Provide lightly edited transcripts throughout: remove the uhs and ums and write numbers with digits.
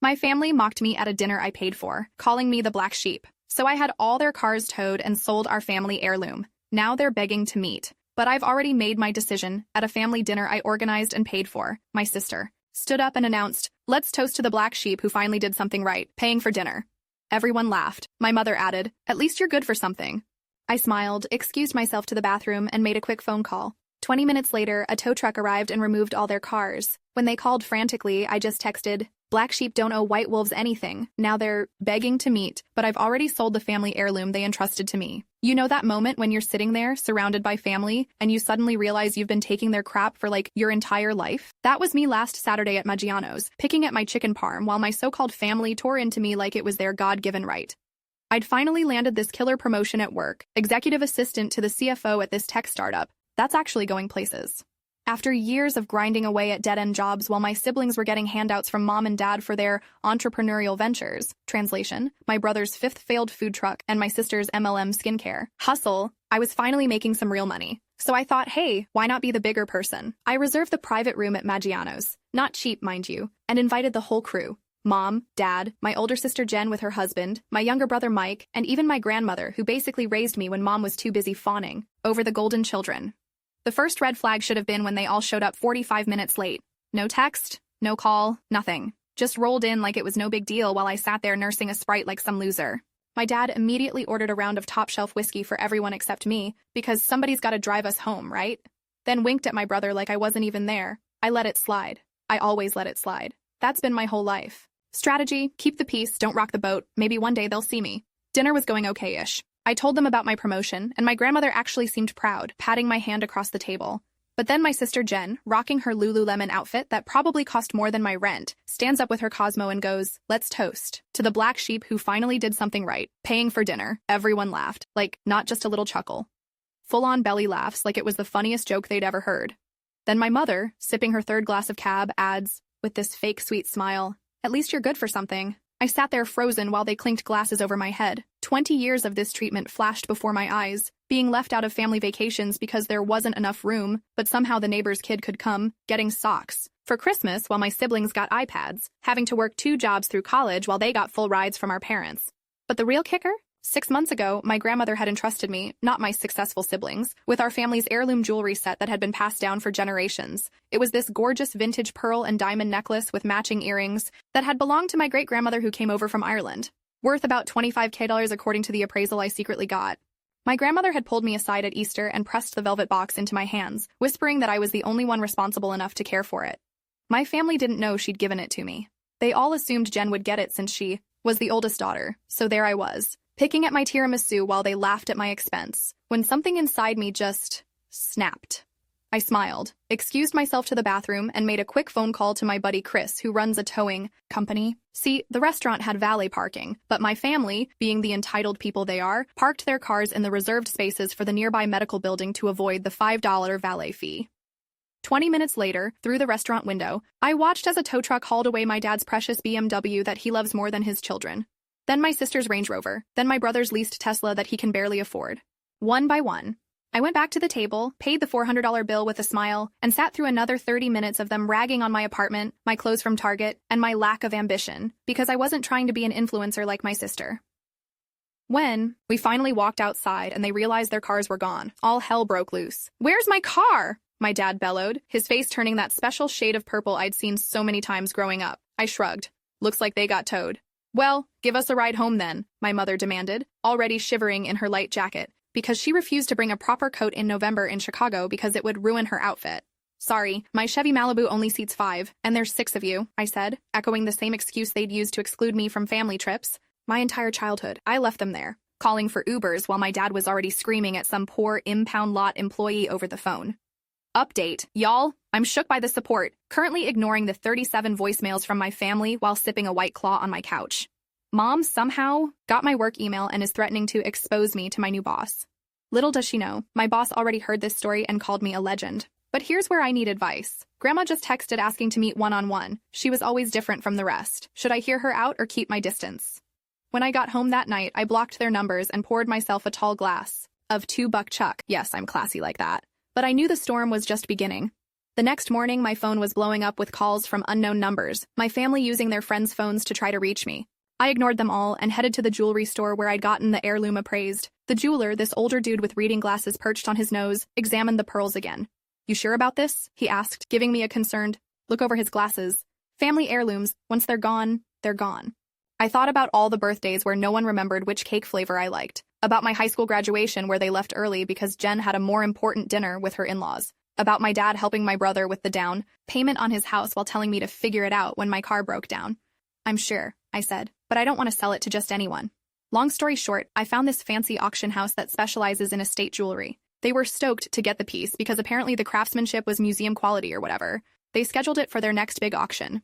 My family mocked me at a dinner I paid for, calling me the black sheep. So I had all their cars towed and sold our family heirloom. Now they're begging to meet. But I've already made my decision at a family dinner I organized and paid for. My sister stood up and announced, "Let's toast to the black sheep who finally did something right, paying for dinner." Everyone laughed. My mother added, "At least you're good for something." I smiled, excused myself to the bathroom, and made a quick phone call. 20 minutes later, a tow truck arrived and removed all their cars. When they called frantically, I just texted, "Black sheep don't owe white wolves anything. Now they're begging to meet, but I've already sold the family heirloom they entrusted to me." You know that moment when you're sitting there, surrounded by family, and you suddenly realize you've been taking their crap for like your entire life? That was me last Saturday at Maggiano's, picking at my chicken parm while my so-called family tore into me like it was their God-given right. I'd finally landed this killer promotion at work, executive assistant to the CFO at this tech startup. That's actually going places. After years of grinding away at dead-end jobs while my siblings were getting handouts from mom and dad for their entrepreneurial ventures, translation, my brother's 5th failed food truck and my sister's MLM skincare hustle, I was finally making some real money. So I thought, hey, why not be the bigger person? I reserved the private room at Maggiano's, not cheap, mind you, and invited the whole crew. Mom, dad, my older sister Jen with her husband, my younger brother Mike, and even my grandmother who basically raised me when mom was too busy fawning over the golden children. The first red flag should have been when they all showed up 45 minutes late. No text, no call, nothing. Just rolled in like it was no big deal while I sat there nursing a Sprite like some loser. My dad immediately ordered a round of top-shelf whiskey for everyone except me, because somebody's gotta drive us home, right? Then winked at my brother like I wasn't even there. I let it slide. I always let it slide. That's been my whole life. Strategy, keep the peace, don't rock the boat, maybe one day they'll see me. Dinner was going okay-ish. I told them about my promotion, and my grandmother actually seemed proud, patting my hand across the table. But then my sister Jen, rocking her Lululemon outfit that probably cost more than my rent, stands up with her Cosmo and goes, "Let's toast to the black sheep who finally did something right, paying for dinner." Everyone laughed, like, not just a little chuckle. Full-on belly laughs like it was the funniest joke they'd ever heard. Then my mother, sipping her 3rd glass of cab, adds, with this fake sweet smile, "At least you're good for something." I sat there frozen while they clinked glasses over my head. 20 years of this treatment flashed before my eyes, being left out of family vacations because there wasn't enough room, but somehow the neighbor's kid could come, getting socks for Christmas while my siblings got iPads, having to work 2 jobs through college while they got full rides from our parents. But the real kicker? 6 months ago, my grandmother had entrusted me, not my successful siblings, with our family's heirloom jewelry set that had been passed down for generations. It was this gorgeous vintage pearl and diamond necklace with matching earrings that had belonged to my great-grandmother who came over from Ireland, worth about $25K according to the appraisal I secretly got. My grandmother had pulled me aside at Easter and pressed the velvet box into my hands, whispering that I was the only one responsible enough to care for it. My family didn't know she'd given it to me. They all assumed Jen would get it since she was the oldest daughter, so there I was, picking at my tiramisu while they laughed at my expense, when something inside me just snapped. I smiled, excused myself to the bathroom, and made a quick phone call to my buddy Chris, who runs a towing company. See, the restaurant had valet parking, but my family, being the entitled people they are, parked their cars in the reserved spaces for the nearby medical building to avoid the $5 valet fee. 20 minutes later, through the restaurant window, I watched as a tow truck hauled away my dad's precious BMW that he loves more than his children. Then my sister's Range Rover, then my brother's leased Tesla that he can barely afford. One by one, I went back to the table, paid the $400 bill with a smile, and sat through another 30 minutes of them ragging on my apartment, my clothes from Target, and my lack of ambition, because I wasn't trying to be an influencer like my sister. When we finally walked outside and they realized their cars were gone, all hell broke loose. "Where's my car?" my dad bellowed, his face turning that special shade of purple I'd seen so many times growing up. I shrugged. "Looks like they got towed." "Well, give us a ride home then," my mother demanded, already shivering in her light jacket, because she refused to bring a proper coat in November in Chicago because it would ruin her outfit. "Sorry, my Chevy Malibu only seats 5, and there's 6 of you," I said, echoing the same excuse they'd used to exclude me from family trips. My entire childhood, I left them there, calling for Ubers while my dad was already screaming at some poor impound lot employee over the phone. Update, y'all. I'm shook by the support, currently ignoring the 37 voicemails from my family while sipping a White Claw on my couch. Mom somehow got my work email and is threatening to expose me to my new boss. Little does she know, my boss already heard this story and called me a legend. But here's where I need advice. Grandma just texted asking to meet one-on-one. She was always different from the rest. Should I hear her out or keep my distance? When I got home that night, I blocked their numbers and poured myself a tall glass of 2 buck chuck. Yes, I'm classy like that. But I knew the storm was just beginning. The next morning, my phone was blowing up with calls from unknown numbers, my family using their friends' phones to try to reach me. I ignored them all and headed to the jewelry store where I'd gotten the heirloom appraised. The jeweler, this older dude with reading glasses perched on his nose, examined the pearls again. "You sure about this?" he asked, giving me a concerned look over his glasses. Family heirlooms, once they're gone, they're gone. I thought about all the birthdays where no one remembered which cake flavor I liked, about my high school graduation where they left early because Jen had a more important dinner with her in-laws, about my dad helping my brother with the down payment on his house while telling me to figure it out when my car broke down. "I'm sure," I said, "but I don't want to sell it to just anyone." Long story short, I found this fancy auction house that specializes in estate jewelry. They were stoked to get the piece because apparently the craftsmanship was museum quality or whatever. They scheduled it for their next big auction.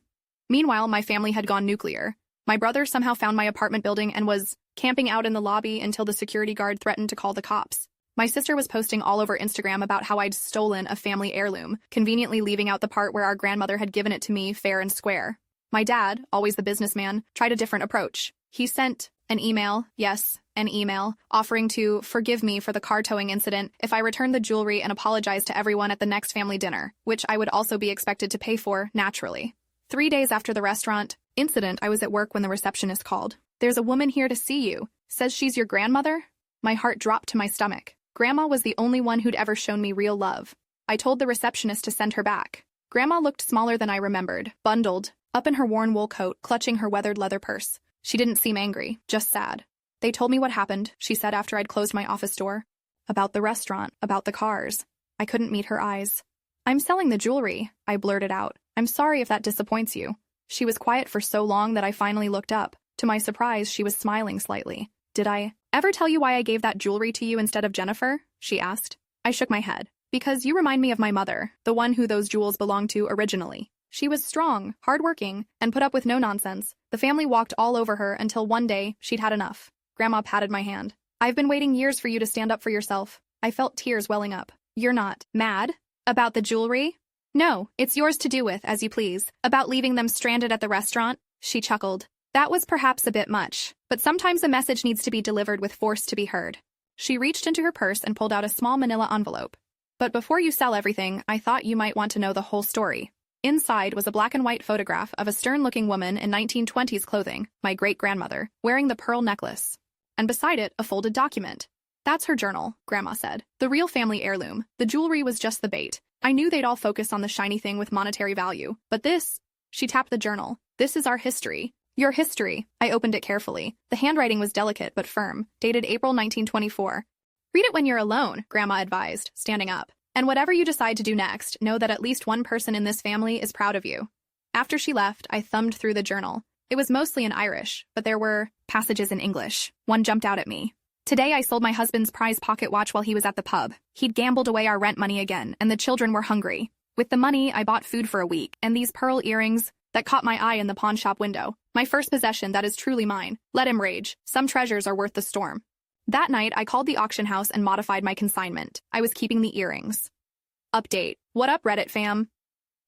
Meanwhile, my family had gone nuclear. My brother somehow found my apartment building and was camping out in the lobby until the security guard threatened to call the cops. My sister was posting all over Instagram about how I'd stolen a family heirloom, conveniently leaving out the part where our grandmother had given it to me fair and square. My dad, always the businessman, tried a different approach. He sent an email, yes, an email, offering to forgive me for the car towing incident if I returned the jewelry and apologized to everyone at the next family dinner, which I would also be expected to pay for, naturally. 3 days after the restaurant incident, I was at work when the receptionist called. "There's a woman here to see you. Says she's your grandmother?" My heart dropped to my stomach. Grandma was the only one who'd ever shown me real love. I told the receptionist to send her back. Grandma looked smaller than I remembered, bundled up in her worn wool coat, clutching her weathered leather purse. She didn't seem angry, just sad. "They told me what happened," she said after I'd closed my office door. "About the restaurant, about the cars." I couldn't meet her eyes. "I'm selling the jewelry," I blurted out. "I'm sorry if that disappoints you." She was quiet for so long that I finally looked up. To my surprise, she was smiling slightly. "Did I ever tell you why I gave that jewelry to you instead of Jennifer?" she asked. I shook my head. "Because you remind me of my mother, the one who those jewels belonged to originally. She was strong, hardworking, and put up with no nonsense. The family walked all over her until one day she'd had enough." Grandma patted my hand. "I've been waiting years for you to stand up for yourself." I felt tears welling up. "You're not mad about the jewelry?" "No, it's yours to do with as you please. About leaving them stranded at the restaurant?" She chuckled. "That was perhaps a bit much, but sometimes a message needs to be delivered with force to be heard." She reached into her purse and pulled out a small manila envelope. "But before you sell everything, I thought you might want to know the whole story." Inside was a black and white photograph of a stern-looking woman in 1920s clothing, my great-grandmother, wearing the pearl necklace. And beside it, a folded document. "That's her journal," Grandma said. "The real family heirloom. The jewelry was just the bait. I knew they'd all focus on the shiny thing with monetary value. But this," she tapped the journal, "this is our history. Your history." I opened it carefully. The handwriting was delicate but firm, dated April 1924. "Read it when you're alone," Grandma advised, standing up. "And whatever you decide to do next, know that at least one person in this family is proud of you." After she left, I thumbed through the journal. It was mostly in Irish, but there were passages in English. One jumped out at me. "Today I sold my husband's prize pocket watch while he was at the pub. He'd gambled away our rent money again, and the children were hungry. With the money, I bought food for a week, and these pearl earrings that caught my eye in the pawn shop window. My first possession that is truly mine. Let him rage. Some treasures are worth the storm." That night, I called the auction house and modified my consignment. I was keeping the earrings. Update. What up, Reddit fam?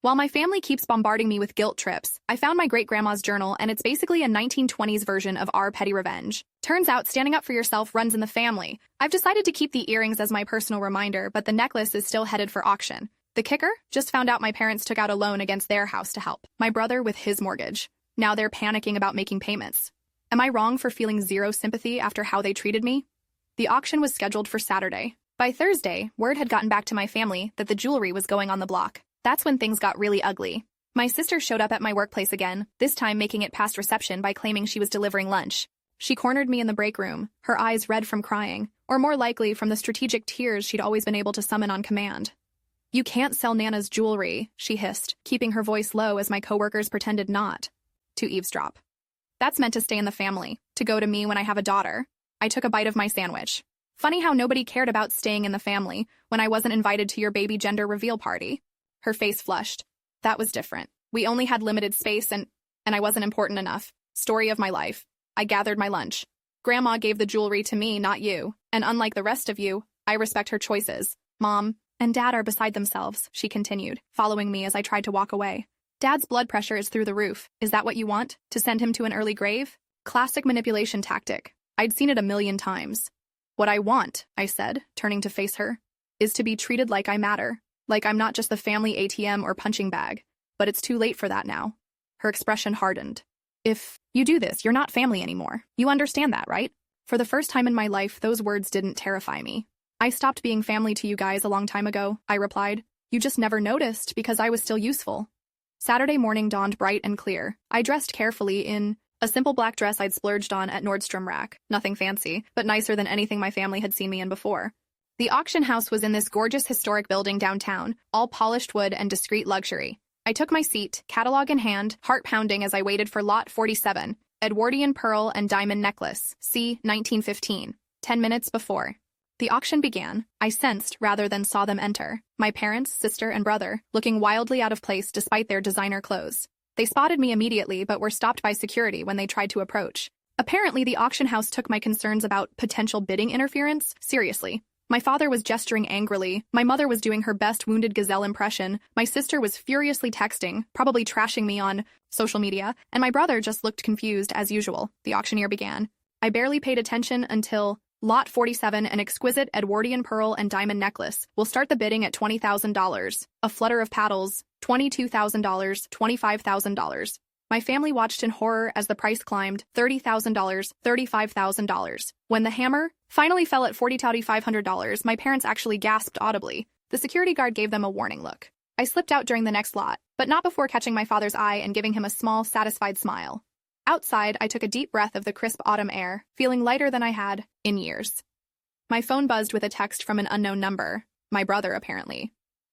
While my family keeps bombarding me with guilt trips, I found my great-grandma's journal, and it's basically a 1920s version of our petty revenge. Turns out standing up for yourself runs in the family. I've decided to keep the earrings as my personal reminder, but the necklace is still headed for auction. The kicker? Just found out my parents took out a loan against their house to help my brother with his mortgage. Now they're panicking about making payments. Am I wrong for feeling zero sympathy after how they treated me? The auction was scheduled for Saturday. By Thursday, word had gotten back to my family that the jewelry was going on the block. That's when things got really ugly. My sister showed up at my workplace again, this time making it past reception by claiming she was delivering lunch. She cornered me in the break room, her eyes red from crying, or more likely from the strategic tears she'd always been able to summon on command. "You can't sell Nana's jewelry," she hissed, keeping her voice low as my coworkers pretended not to eavesdrop. "That's meant to stay in the family, to go to me when I have a daughter." I took a bite of my sandwich. Funny how nobody cared about staying in the family when I wasn't invited to your baby gender reveal party. Her face flushed. That was different. We only had limited space and I wasn't important enough. Story of my life. I gathered my lunch. Grandma gave the jewelry to me, not you. And unlike the rest of you, I respect her choices. Mom and Dad are beside themselves, she continued, following me as I tried to walk away. Dad's blood pressure is through the roof. Is that what you want? To send him to an early grave? Classic manipulation tactic. I'd seen it a million times. What I want, I said, turning to face her, is to be treated like I matter. Like I'm not just the family ATM or punching bag. But it's too late for that now. Her expression hardened. If you do this, you're not family anymore. You understand that, right? For the first time in my life, those words didn't terrify me. I stopped being family to you guys a long time ago, I replied. You just never noticed because I was still useful. Saturday morning dawned bright and clear. I dressed carefully in a simple black dress I'd splurged on at Nordstrom Rack. Nothing fancy, but nicer than anything my family had seen me in before. The auction house was in this gorgeous historic building downtown, all polished wood and discreet luxury. I took my seat, catalog in hand, heart pounding as I waited for lot 47, Edwardian pearl and diamond necklace, c. 1915, 10 minutes before. The auction began. I sensed rather than saw them enter. My parents, sister, and brother, looking wildly out of place despite their designer clothes. They spotted me immediately but were stopped by security when they tried to approach. Apparently, the auction house took my concerns about potential bidding interference seriously. My father was gesturing angrily, my mother was doing her best wounded gazelle impression, my sister was furiously texting, probably trashing me on social media, and my brother just looked confused as usual. The auctioneer began. I barely paid attention until Lot 47, an exquisite Edwardian pearl and diamond necklace, will start the bidding at $20,000. A flutter of paddles, $22,000, $25,000. My family watched in horror as the price climbed, $30,000, $35,000. When the hammer finally fell at $40,500, my parents actually gasped audibly. The security guard gave them a warning look. I slipped out during the next lot, but not before catching my father's eye and giving him a small, satisfied smile. Outside, I took a deep breath of the crisp autumn air, feeling lighter than I had in years. My phone buzzed with a text from an unknown number. My brother, apparently.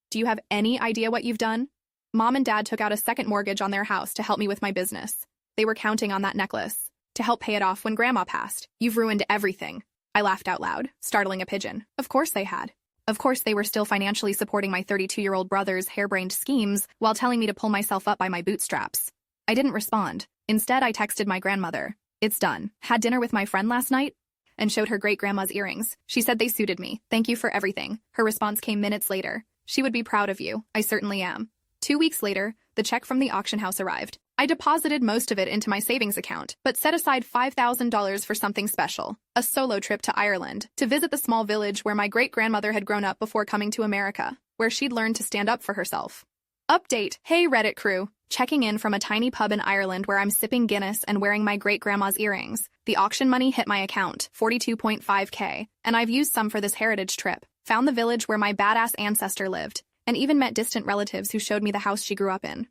Do you have any idea what you've done? Mom and Dad took out a second mortgage on their house to help me with my business. They were counting on that necklace to help pay it off when Grandma passed. You've ruined everything. I laughed out loud, startling a pigeon. Of course they had. Of course they were still financially supporting my 32-year-old brother's harebrained schemes while telling me to pull myself up by my bootstraps. I didn't respond. Instead, I texted my grandmother. It's done. Had dinner with my friend last night? And showed her great-grandma's earrings. She said they suited me. Thank you for everything. Her response came minutes later. She would be proud of you. I certainly am. 2 weeks later, the check from the auction house arrived. I deposited most of it into my savings account, but set aside $5,000 for something special, a solo trip to Ireland, to visit the small village where my great-grandmother had grown up before coming to America, where she'd learned to stand up for herself. Update. Hey, Reddit crew. Checking in from a tiny pub in Ireland where I'm sipping Guinness and wearing my great-grandma's earrings. The auction money hit my account, $42.5K, and I've used some for this heritage trip. Found the village where my badass ancestor lived, and even met distant relatives who showed me the house she grew up in.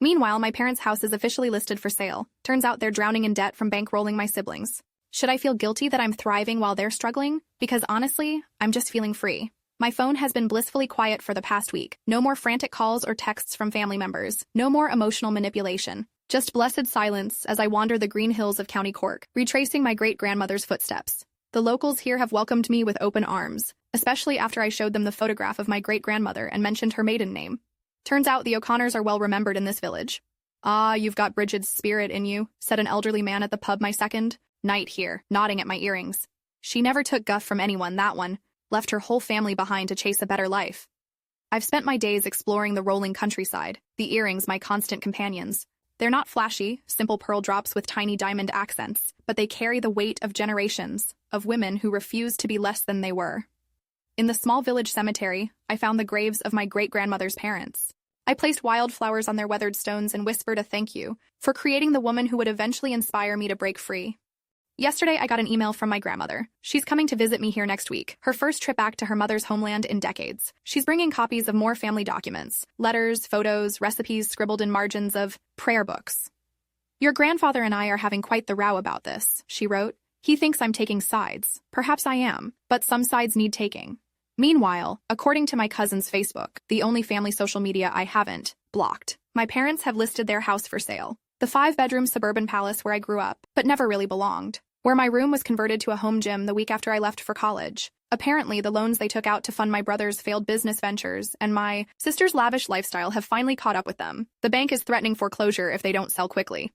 Meanwhile, my parents' house is officially listed for sale. Turns out they're drowning in debt from bankrolling my siblings. Should I feel guilty that I'm thriving while they're struggling? Because honestly, I'm just feeling free. My phone has been blissfully quiet for the past week. No more frantic calls or texts from family members. No more emotional manipulation. Just blessed silence as I wander the green hills of County Cork, retracing my great-grandmother's footsteps. The locals here have welcomed me with open arms, especially after I showed them the photograph of my great-grandmother and mentioned her maiden name. Turns out the O'Connors are well remembered in this village. Ah, you've got Bridget's spirit in you, said an elderly man at the pub my second night here, nodding at my earrings. She never took guff from anyone, that one. Left her whole family behind to chase a better life. I've spent my days exploring the rolling countryside, the earrings my constant companions. They're not flashy, simple pearl drops with tiny diamond accents, but they carry the weight of generations, of women who refused to be less than they were. In the small village cemetery, I found the graves of my great-grandmother's parents. I placed wildflowers on their weathered stones and whispered a thank you for creating the woman who would eventually inspire me to break free. Yesterday, I got an email from my grandmother. She's coming to visit me here next week, her first trip back to her mother's homeland in decades. She's bringing copies of more family documents, letters, photos, recipes scribbled in margins of prayer books. Your grandfather and I are having quite the row about this, she wrote. He thinks I'm taking sides. Perhaps I am, but some sides need taking. Meanwhile, according to my cousin's Facebook, the only family social media I haven't blocked, my parents have listed their house for sale. The 5-bedroom suburban palace where I grew up, but never really belonged. Where my room was converted to a home gym the week after I left for college. Apparently, the loans they took out to fund my brother's failed business ventures and my sister's lavish lifestyle have finally caught up with them. The bank is threatening foreclosure if they don't sell quickly.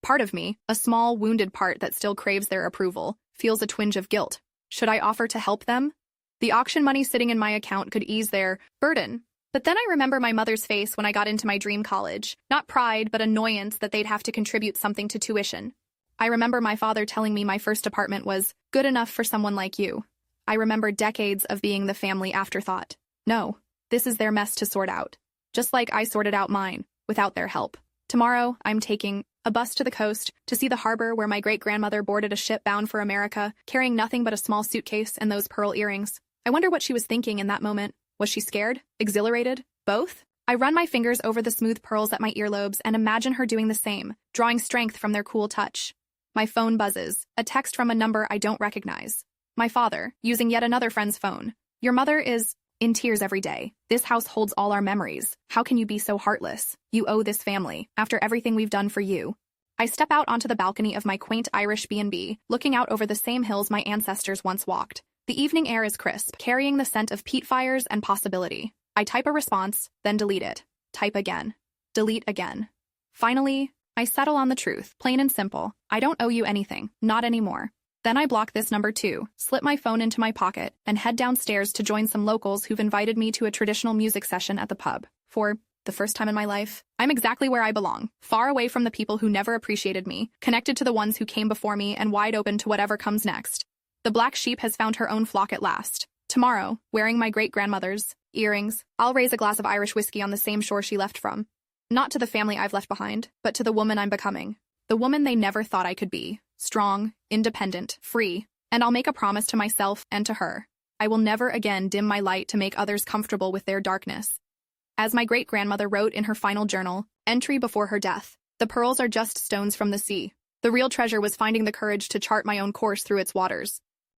Part of me, a small, wounded part that still craves their approval, feels a twinge of guilt. Should I offer to help them? The auction money sitting in my account could ease their burden. But then I remember my mother's face when I got into my dream college. Not pride, but annoyance that they'd have to contribute something to tuition. I remember my father telling me my first apartment was good enough for someone like you. I remember decades of being the family afterthought. No, This is their mess to sort out. Just like I sorted out mine, without their help. Tomorrow, I'm taking a bus to the coast to see the harbor where my great-grandmother boarded a ship bound for America, carrying nothing but a small suitcase and those pearl earrings. I wonder what she was thinking in that moment. Was she scared? Exhilarated? Both? I run my fingers over the smooth pearls at my earlobes and imagine her doing the same, drawing strength from their cool touch. My phone buzzes, a text from a number I don't recognize. My father, using yet another friend's phone. Your mother is in tears every day. This house holds all our memories. How can you be so heartless? You owe this family, after everything we've done for you. I step out onto the balcony of my quaint Irish B&B, looking out over the same hills my ancestors once walked. The evening air is crisp, carrying the scent of peat fires and possibility. I type a response, then delete it. Type again. Delete again. Finally, I settle on the truth, plain and simple. I don't owe you anything, not anymore. Then I block this number too, slip my phone into my pocket, and head downstairs to join some locals who've invited me to a traditional music session at the pub. For the first time in my life, I'm exactly where I belong, far away from the people who never appreciated me, connected to the ones who came before me, and wide open to whatever comes next. The black sheep has found her own flock at last. Tomorrow, wearing my great-grandmother's earrings, I'll raise a glass of Irish whiskey on the same shore she left from. Not to the family I've left behind, but to the woman I'm becoming. The woman they never thought I could be. Strong, independent, free. And I'll make a promise to myself and to her. I will never again dim my light to make others comfortable with their darkness. As my great-grandmother wrote in her final journal, entry before her death, the pearls are just stones from the sea. The real treasure was finding the courage to chart my own course through its waters.